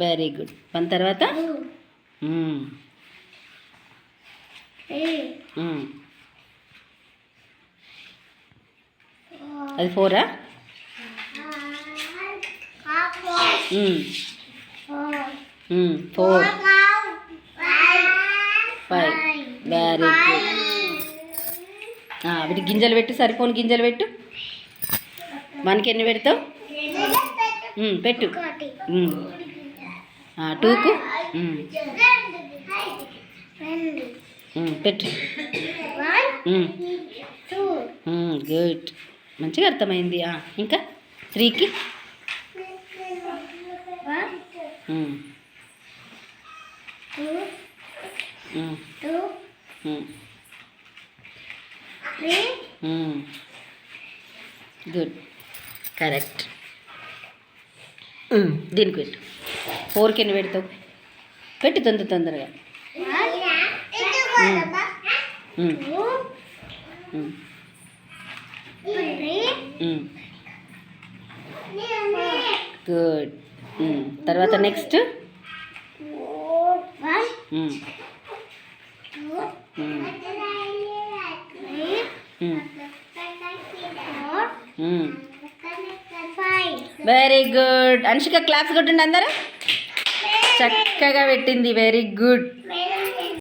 Very good. 1 తర్వాత అది 4. 4 5. Very good. వీటి గింజలు పెట్టు, సరిపోని గింజలు పెట్టు. 1కి ఎన్ని పెడతావు? పెట్టు. 2కు పెట్టు. గుడ్, మంచిగా అర్థమైంది. ఇంకా 3కి 2 గుడ్, కరెక్ట్. దీనికి పెట్టు. 4కి ఎన్ని పెడతావు? పెట్టు తొందరగా. గుడ్. తర్వాత next 5. Very good. Anushika class కొట్టండి అందరూ. చక్కగా పెట్టింది. Very good.